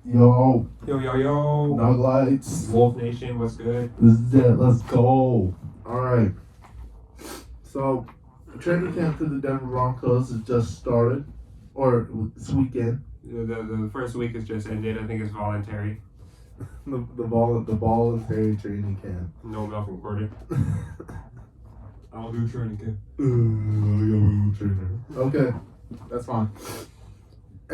Yo, Yo, yo, yo. Nug Lights. Wolf Nation, what's good? This is it. Let's go. Alright. So, training camp for the Denver Broncos has just started. Or this weekend. The first week has just ended. I think it's voluntary. The voluntary training camp. No Melvin Gordon. I'll do training camp. Okay, that's fine.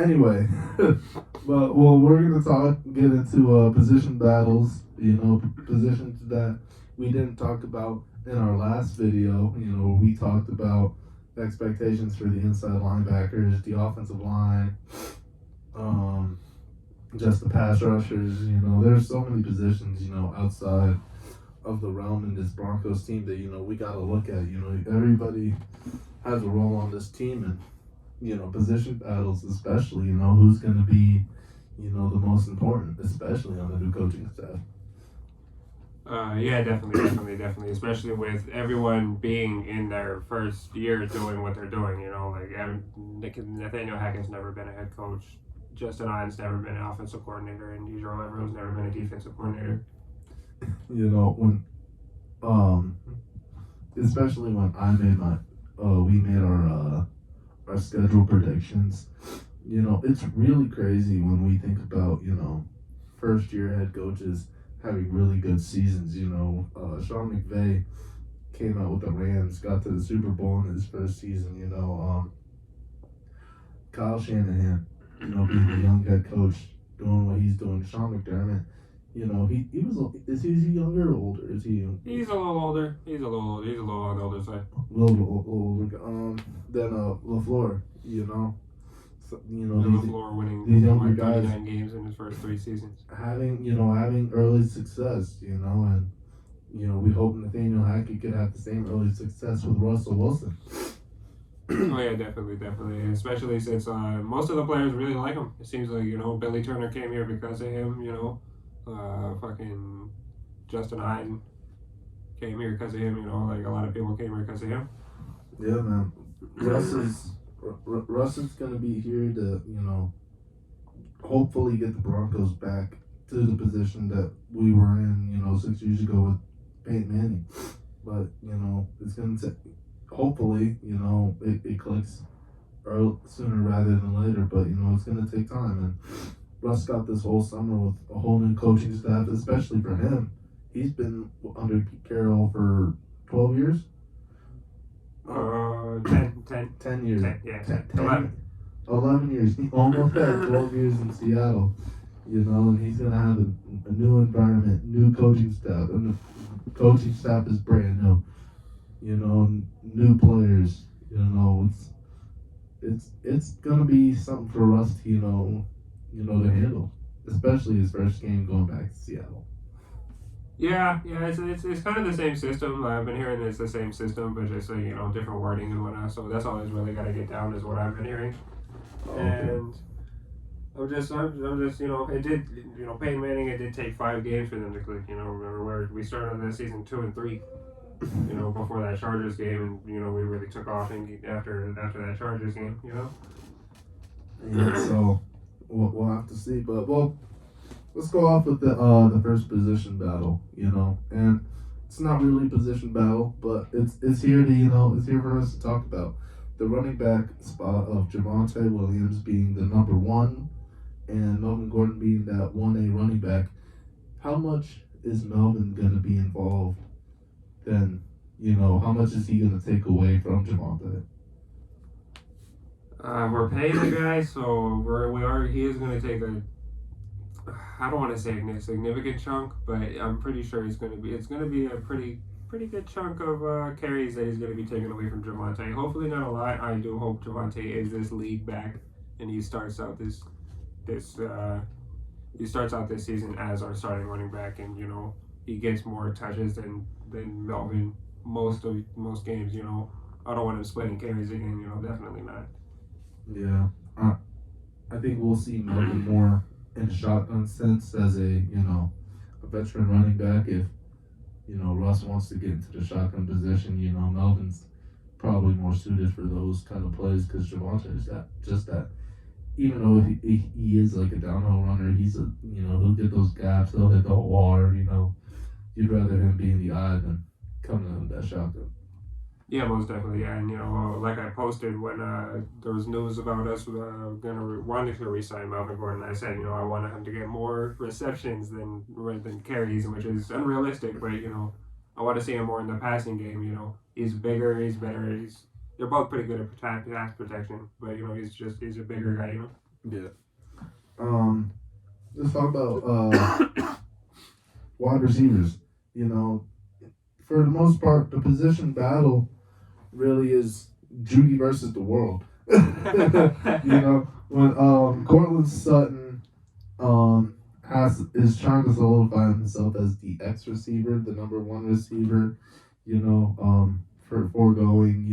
Anyway, but we're gonna get into position battles. Positions that we didn't talk about in our last video. We talked about expectations for the inside linebackers, the offensive line, just the pass rushers. There's so many positions. Outside of the realm in this Broncos team that we gotta look at. Everybody has a role on this team, and position battles, especially, who's going to be, the most important, especially on the new coaching staff. Yeah, definitely. Especially with everyone being in their first year doing what they're doing. Nathaniel Hackett's never been a head coach. Justin Iron's never been an offensive coordinator, and Ejiro Evero's never been a defensive coordinator. When, especially when we made our schedule predictions. It's really crazy when we think about, first year head coaches having really good seasons. Sean McVay came out with the Rams, got to the Super Bowl in his first season. Kyle Shanahan, being the young head coach, doing what he's doing. Sean McDermott, is he younger or older? Is he? He's a little older. He's a little on the older side. A little older. Than LaFleur. So, LaFleur winning these younger guys 39 games in his first 3 seasons. Having early success. And we hope Nathaniel Hackett could have the same early success with Russell Wilson. Oh yeah, definitely. Especially since most of the players really like him. It seems like Billy Turner came here because of him. Fucking Justin Hyden came here because of him. Like a lot of people came here because of him. Yeah, man. Russ is gonna be here to hopefully get the Broncos back to the position that we were in 6 years ago with Peyton Manning. But it's gonna take. Hopefully, it clicks sooner rather than later, but it's going to take time. And Russ got this whole summer with a whole new coaching staff, especially for him. He's been under Pete Carroll for 12 years? 10 years. 11 years. He almost had 12 years in Seattle, and he's going to have a new environment, new coaching staff, and the coaching staff is brand new. New players. It's gonna be something for Russ to to handle, especially his first game going back to Seattle. Yeah, it's kind of the same system. I've been hearing it's the same system, but just different wording and whatnot. So that's always really got to get down, is what I've been hearing. Oh, and I'm just it did Peyton Manning, it did take 5 games for them to click. Remember where we started the season 2-3. Before that Chargers game, and we really took off after that Chargers game. Yeah, so we'll have to see, but let's go off with the first position battle. And it's not really a position battle, but it's here to it's here for us to talk about the running back spot of Javonte Williams being the number 1, and Melvin Gordon being that 1A running back. How much is Melvin gonna be involved? Then, how much is he going to take away from Javonte? We're paying the guy, so he is going to take I don't want to say a significant chunk, but I'm pretty sure it's going to be a pretty good chunk of carries that he's going to be taken away from Javonte. Hopefully not a lot. I do hope Javonte is this lead back, and he starts out this season as our starting running back, and he gets more touches than Melvin most games. I don't want him splitting carries again. Definitely not. Yeah, I think we'll see Melvin more in a shotgun sense as a veteran running back. If Russ wants to get into the shotgun position, Melvin's probably more suited for those kind of plays because Javonte is just that even though he is like a downhill runner, he's a he'll get those gaps, he'll hit the hole hard. You'd rather him be in the eye than coming in that shotgun. Yeah, most definitely. Yeah, and like I posted when there was news about us wanting to resign Melvin Gordon. I said, I wanted him to get more receptions than carries, which is unrealistic. But I want to see him more in the passing game. He's bigger, he's better. They're both pretty good at pass protection, but he's a bigger guy. Yeah. Let's talk about wide receivers. You know, for the most part, the position battle really is Judy versus the world. When Cortland Sutton is trying to solidify himself as the X receiver, the number one receiver, for foregoing,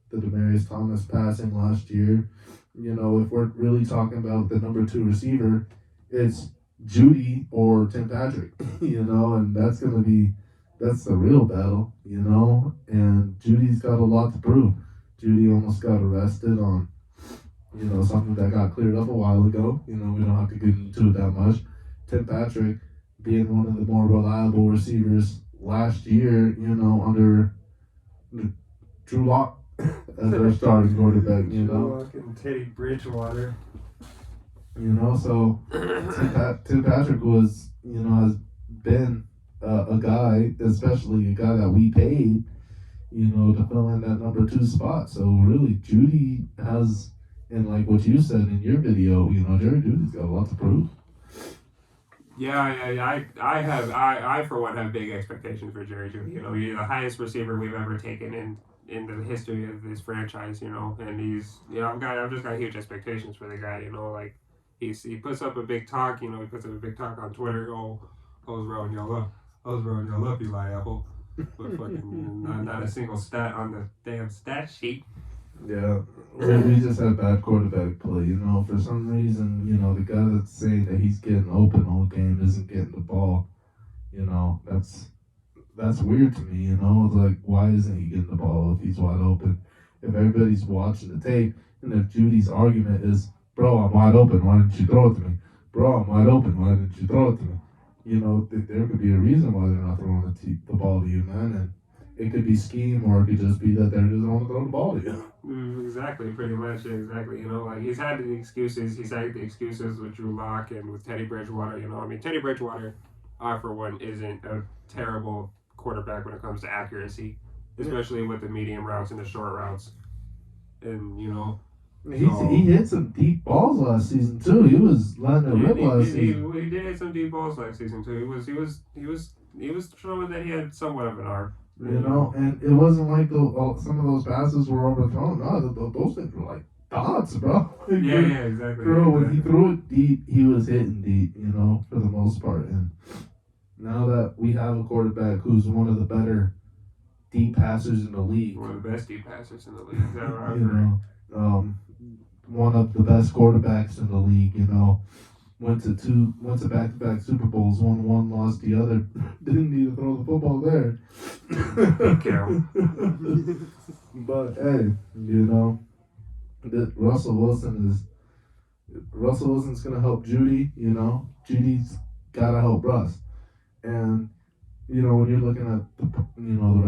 the Demaryius Thomas passing last year. If we're really talking about the number two receiver, it's Judy or Tim Patrick, and that's the real battle, and Judy's got a lot to prove. Judy almost got arrested on, something that got cleared up a while ago. We don't have to get into it that much. Tim Patrick being one of the more reliable receivers last year, under Drew Lock as their starting quarterback, Drew Lock and Teddy Bridgewater. So Tim Patrick has been a guy, especially a guy that we paid, to fill in that number two spot. So really, Judy has, and like what you said in your video, Jerry Judy's got a lot to prove. Yeah. I for one have big expectations for Jerry Judy. He's the highest receiver we've ever taken in the history of this franchise. And he's I've just got huge expectations for the guy. Like he puts up a big talk. He puts up a big talk on Twitter. Oh, I was rolling y'all up. Eli Apple. But fucking not a single stat on the damn stat sheet. Yeah, we just had bad quarterback play. For some reason, the guy that's saying that he's getting open all game isn't getting the ball. That's weird to me. It's like, why isn't he getting the ball if he's wide open? If everybody's watching the tape, and if Judy's argument is, "Bro, I'm wide open. Why didn't you throw it to me? Bro, I'm wide open. Why didn't you throw it to me?" There could be a reason why they're not throwing the ball to you, man. And it could be scheme, or it could just be that they just want to throw the ball to you. Exactly, pretty much, exactly. Like he's had the excuses. He's had the excuses with Drew Lock and with Teddy Bridgewater. Teddy Bridgewater, I for one, isn't a terrible quarterback when it comes to accuracy, especially with the medium routes and the short routes. And he hit some deep balls last season too. He was letting it rip last season. He did hit some deep balls last season too. He was showing that he had somewhat of an arm. And it wasn't like some of those passes were overthrown. No, those things were like dots, bro. Yeah, exactly. When he threw it deep, he was hitting deep, for the most part. And now that we have a quarterback who's one of the better deep passers in the league, one of the best deep passers in the league. One of the best quarterbacks in the league, went to back-to-back Super Bowls, won one, lost the other. Didn't need to throw the football there. But hey, Russell Wilson's gonna help Judy. Judy's gotta help Russ, and when you're looking at the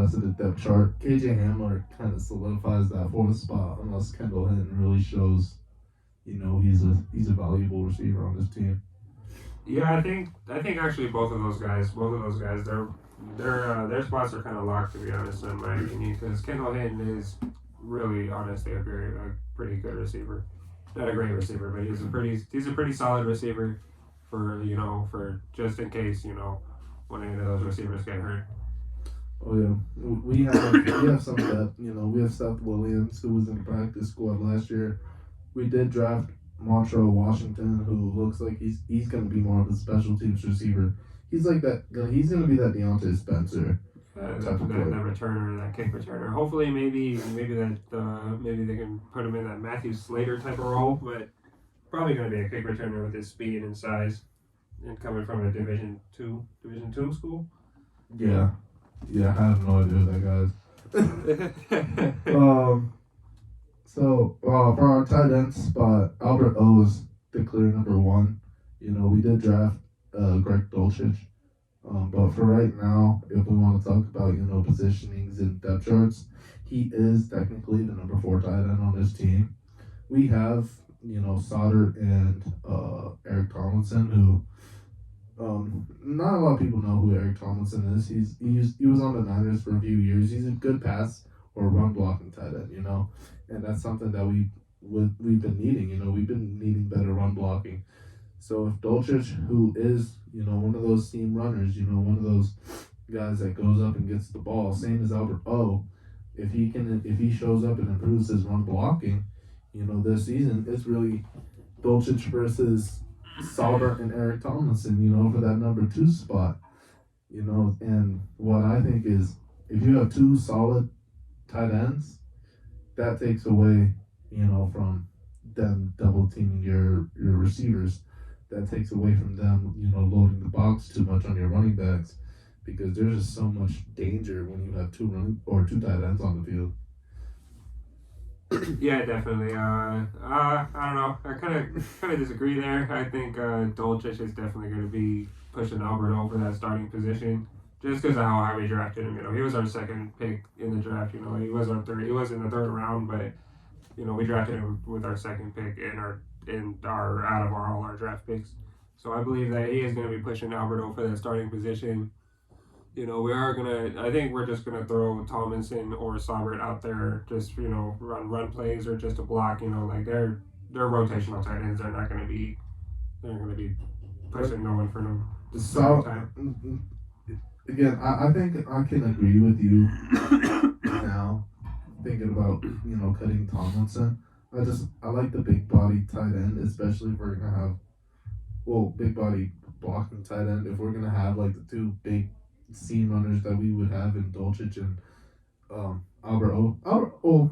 rest of the depth chart, KJ Hamler kind of solidifies that fourth spot unless Kendall Hinton really shows, he's a valuable receiver on this team. Yeah, I think actually both of those guys, their spots are kind of locked, to be honest, in my opinion, because Kendall Hinton is really, honestly, a pretty good receiver. Not a great receiver, but he's a pretty solid receiver for just in case when any of those receivers get hurt. Oh yeah, we have some of that. We have Seth Williams, who was in the practice squad last year. We did draft Montrell Washington, who looks like he's going to be more of a special teams receiver. He's like that. He's going to be that Deontay Spencer type of player. That returner, that kick returner. Hopefully, maybe they can put him in that Matthew Slater type of role, but probably going to be a kick returner with his speed and size, and coming from a Division two school. Yeah, I have no idea who that guy is. So for our tight end spot, Albert O is the clear number one. We did draft Greg Dulcich. But for right now, if we want to talk about positionings and depth charts, he is technically the number four tight end on this team. We have Sauter and Eric Tomlinson, who not a lot of people know who Eric Tomlinson is. He was on the Niners for a few years. He's a good pass or run blocking tight end, and that's something that we've been needing. We've been needing better run blocking. So if Dolchich, who is one of those seam runners, one of those guys that goes up and gets the ball, same as Albert O, if he shows up and improves his run blocking, this season it's really Dolchich versus Sauber and Eric Tomlinson, for that number two spot, and what I think is if you have two solid tight ends, that takes away, from them double teaming your receivers. That takes away from them, loading the box too much on your running backs, because there's just so much danger when you have two tight ends on the field. Yeah, definitely. I don't know. I kind of disagree there. I think Dolchich is definitely going to be pushing Albert over that starting position, just because of how high we drafted him. He was our second pick in the draft. He was our third. He was in the third round, but we drafted him with our second pick in our out of all our draft picks. So I believe that he is going to be pushing Albert over that starting position. We are I think we're just gonna throw Tomlinson or Saubert out there, just run plays or just a block. Like they're rotational tight ends. They're gonna be pushing no one for no time. Again, I think I can agree with you now. Thinking about cutting Tomlinson, I like the big body tight end, especially if we're gonna have big body blocking tight end. If we're gonna have like the two big seam runners that we would have in Dolchich and Albert O.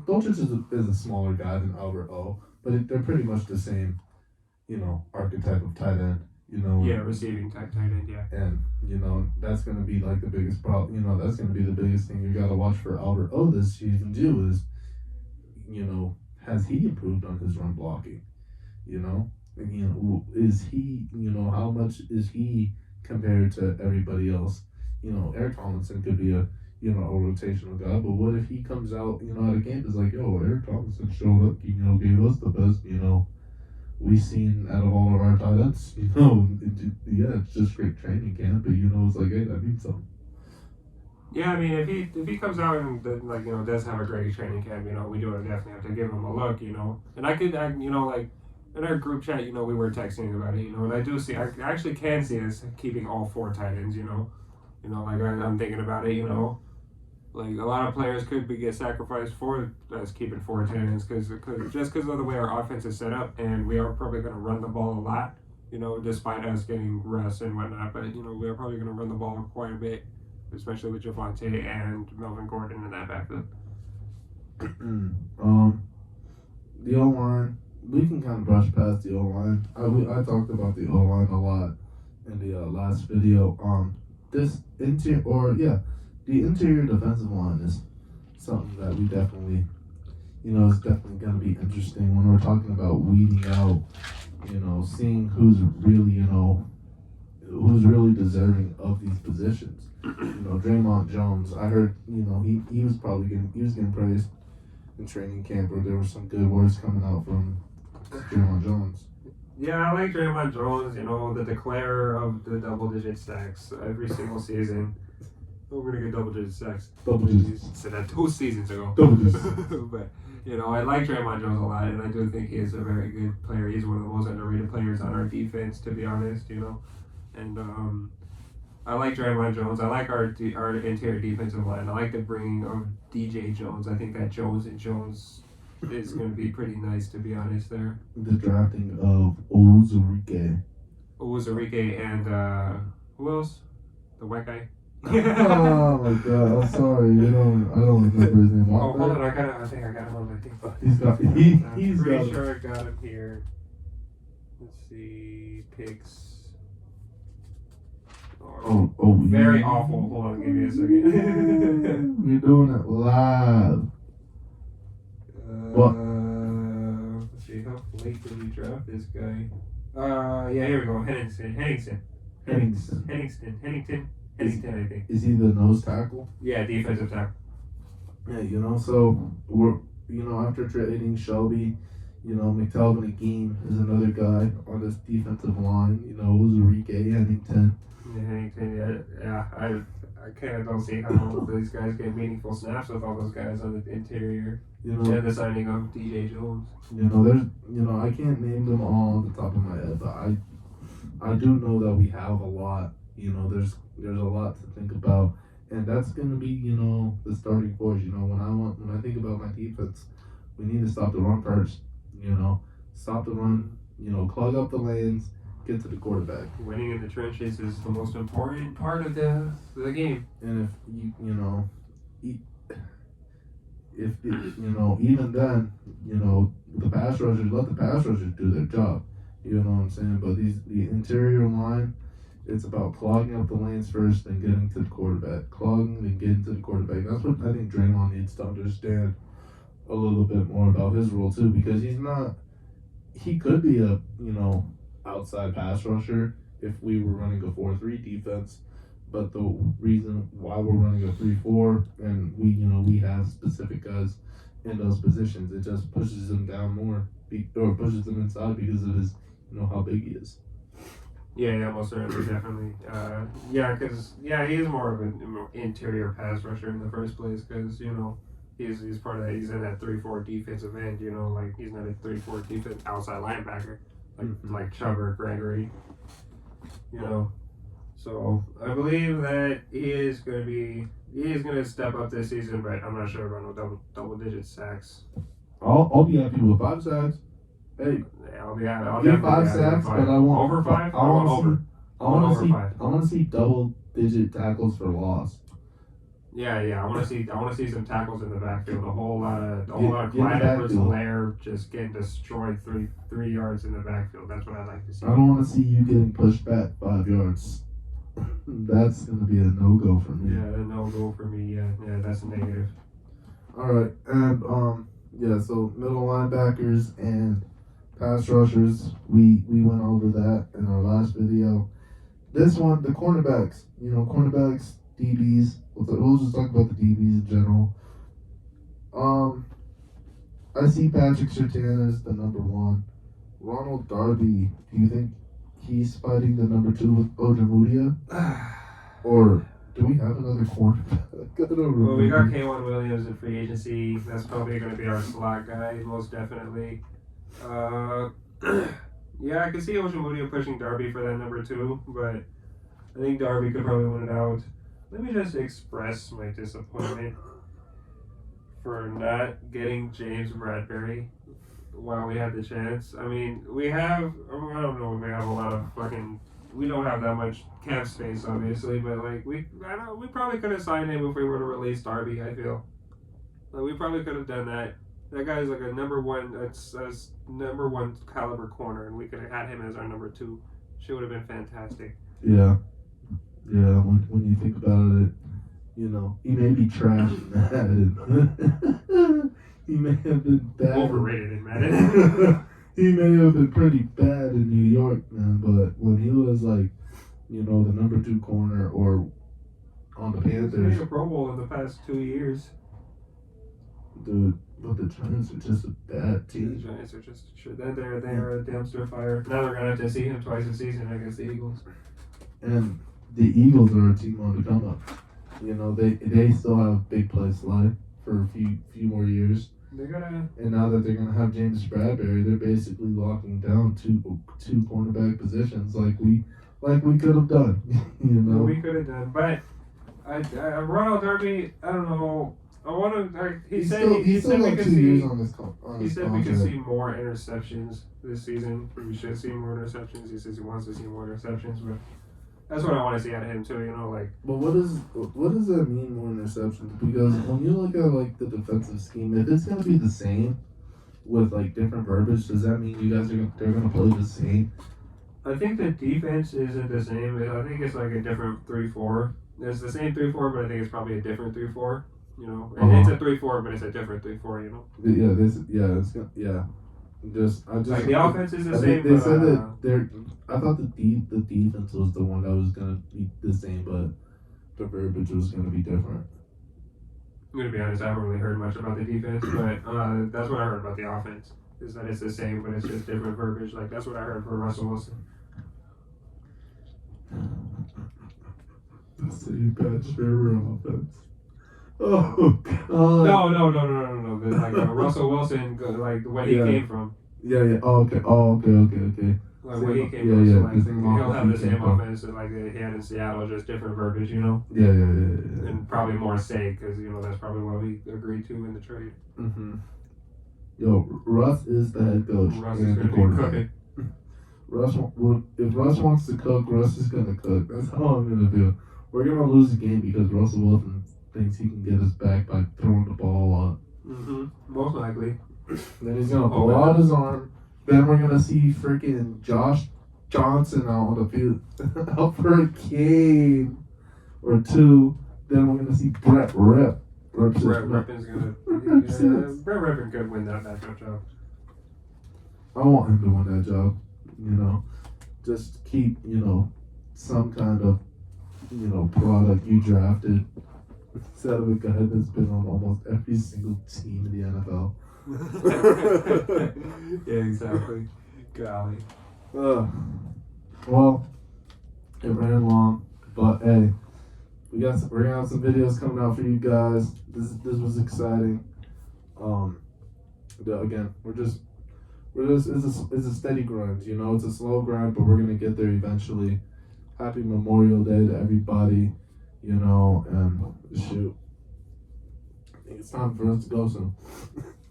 Dolchich is a smaller guy than Albert O, but they're pretty much the same, archetype of tight end. Yeah, receiving type tight end. Yeah. And that's gonna be like the biggest problem. That's gonna be the biggest thing you gotta watch for Albert O this season too. Is has he improved on his run blocking? Is he? How much is he compared to everybody else? Eric Tomlinson could be a rotational guy, but what if he comes out, out of camp is like, Eric Tomlinson showed up, gave us the best, we've seen out of all of our tight ends, it's just great training camp, but it's like, hey, that means something. Yeah, I mean, if he comes out and does have a great training camp, we do definitely have to give him a look, and like in our group chat, we were texting about it, and I actually can see us keeping all four tight ends, like I'm thinking about it, like a lot of players could get sacrificed for us keeping four tight ends because of the way our offense is set up, and we are probably going to run the ball a lot, despite us getting rest and whatnot. But we are probably going to run the ball quite a bit, especially with Javonte and Melvin Gordon in that backfield. The O line, we can kind of brush past the O line. I talked about the O line a lot in the last video. The interior defensive line is something that we definitely, is definitely going to be interesting when we're talking about weeding out, seeing who's really deserving of these positions. Draymond Jones, I heard, he was getting praised in training camp, or there were some good words coming out from Draymond Jones. Yeah, I like Draymond Jones, the declarer of the double-digit sacks every single season. We're going to get double-digit sacks. Double digits. Said that 2 seasons ago. Double digits. But, I like Draymond Jones a lot, and I do think he is a very good player. He's one of the most underrated players on our defense, to be honest, And I like Draymond Jones. I like our interior defensive line. I like the bringing of DJ Jones. I think that Jones and Jones is going to be pretty nice, to be honest, there. The drafting of Ozurike and who else? The white guy? Oh my god, I'm sorry. I don't remember his name. Oh, hold on. I think I got him on my thing. I'm pretty sure I got him here. Let's see. Picks. Very awful. Hold on, give me a second. We're doing it live. late did we draft this guy? Yeah, here we go. Henningsen, I think. Is he the nose tackle? Yeah, defensive tackle. Yeah, so we're after trading Shelby, McTelvin Agim is another guy on this defensive line. Uzurike, Hennington. Yeah, Hennington. Yeah. I kind of don't see how these guys get meaningful snaps with all those guys on the interior. And the signing of DJ Jones. I can't name them all on the top of my head, but I do know that we have a lot. There's a lot to think about, and that's gonna be the starting force. When I think about my defense, we need to stop the run first. Stop the run. Clog up the lanes, get to the quarterback. Winning in the trenches is the most important part of the game. And if even then, the pass rushers, let the pass rushers do their job. You know what I'm saying? But the interior line, it's about clogging up the lanes first and getting to the quarterback. Clogging and getting to the quarterback. That's what I think Draymond needs to understand a little bit more about his role too, because he could be a, outside pass rusher if we were running a 4-3 defense. But the reason why we're running a 3-4 and we have specific guys in those positions, it just pushes him down more or pushes him inside because of his, how big he is. Yeah, most certainly, definitely. Because he is more of an interior pass rusher in the first place because, he's part of that. He's in that 3-4 defensive end, like he's not a 3-4 defense outside linebacker like Chubb or Gregory, So I believe that he is going to step up this season, but I'm not sure about no double-digit sacks. I'll be happy with 5 sacks. Hey, I'll be happy. I'll get 5 sacks, but I want over 5. I want to see double-digit tackles for loss. Yeah. I want to see some tackles in the backfield. A whole lot of Clyde Edwards-Helaire just getting destroyed 3 yards in the backfield. That's what I'd like to see. I don't want to see you getting pushed back 5 yards. That's gonna be a no-go for me. Yeah, a no-go for me. Yeah, that's a negative. All right, and so middle linebackers and pass rushers. We went over that in our last video. This one, the cornerbacks. Cornerbacks, DBs. We'll just talk about the DBs in general. I see Patrick Surtain as the number 1. Ronald Darby. Do you think he's fighting the number 2 with Ojemudia? Or do we have another cornerback? Well, we got K'Wan Williams in free agency. That's probably going to be our slot guy, most definitely. I can see Ojemudia pushing Darby for that number 2, but I think Darby could probably win it out. Let me just express my disappointment for not getting James Bradbury while we had the chance. I mean, I don't know if we have a lot of we don't have that much cap space, obviously, but we probably could have signed him if we were to release Darby, I feel. We probably could have done that. That guy's like a number 1 caliber corner, and we could have had him as our number 2. She would have been fantastic. Yeah. When you think about it, he may be trash in Madden. He may have been bad. Overrated in Madden. He may have been pretty bad in New York, man. But when he was the number 2 corner or on the Panthers, he's made a Pro Bowl in the past 2 years. Dude, but the Giants are just a bad team. The Giants are just they're a dumpster fire. Now they're gonna have to see him twice a season against the Eagles. And the Eagles are a team on the come up. They still have big play slide for a few more years. And now that they're gonna have James Bradbury, they're basically locking down two cornerback positions like we could have done. We could have done, but Ronald Darby, I don't know. He said we could see more interceptions this season. We should see more interceptions. He says he wants to see more interceptions, but that's what I want to see out of him too. But what does that mean, more interceptions? Because when you look at the defensive scheme, if it's gonna be the same with different verbiage, does that mean you guys they're gonna play the same? I think the defense isn't the same. I think it's a different 3-4. It's the same 3-4, but I think it's probably a different 3-4. It's a 3-4, but it's a different 3-4. I just Like the offense is the they, same, they but said that they're. I thought the defense was the one that was gonna be the same, but the verbiage was gonna be different. I'm gonna be honest, I haven't really heard much about the defense, but that's what I heard about the offense. Is that it's the same, but it's just different verbiage. Like that's what I heard for Russell Wilson. The City Patch River offense. Oh God. No. Like Russell Wilson, like where he came from. Yeah. Oh, okay. Okay. Like where he came Yeah, from. yeah. So like The same he'll offense have the he came same from. offense that like he had in Seattle, just different verbiage, you know. Yeah. And probably more say because you know that's probably what we agreed to in the trade. Mm-hmm. Yo, Russ is the head coach Russ is and the gonna be quarterback. cooking. If Russ wants to cook, Russ is gonna cook. That's how I'm gonna feel. We're gonna lose the game because Russell Wilson thinks he can get us back by throwing the ball up. Most likely. Then he's gonna blow out his arm. Then we're gonna see freaking Josh Johnson out on the field out for a game or two. Then we're gonna see Brett Ripp. Brett Rippin's gonna. Brett Rippin could win that matchup job. I want him to win that job. You know, just keep some kind of product you drafted instead of a guy that's been on almost every single team in the NFL. Yeah, exactly. Golly. Well, it ran long, but hey, we're gonna have some videos coming out for you guys. This was exciting. Again, it's a steady grind. It's a slow grind, but we're gonna get there eventually. Happy Memorial Day to everybody. And shoot, I think it's time for us to go soon.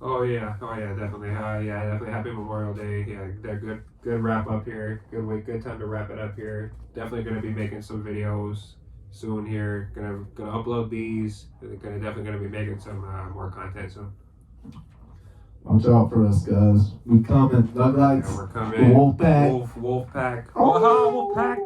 Oh yeah, definitely. Definitely. Happy Memorial Day. Yeah, that good wrap up here. Good time to wrap it up here. Definitely gonna be making some videos soon here. Gonna upload these. Definitely gonna be making some more content soon. Watch out for us, guys. We coming. Nuggets. Yeah, we're coming. Wolfpack. Wolfpack. Oh. Wolfpack.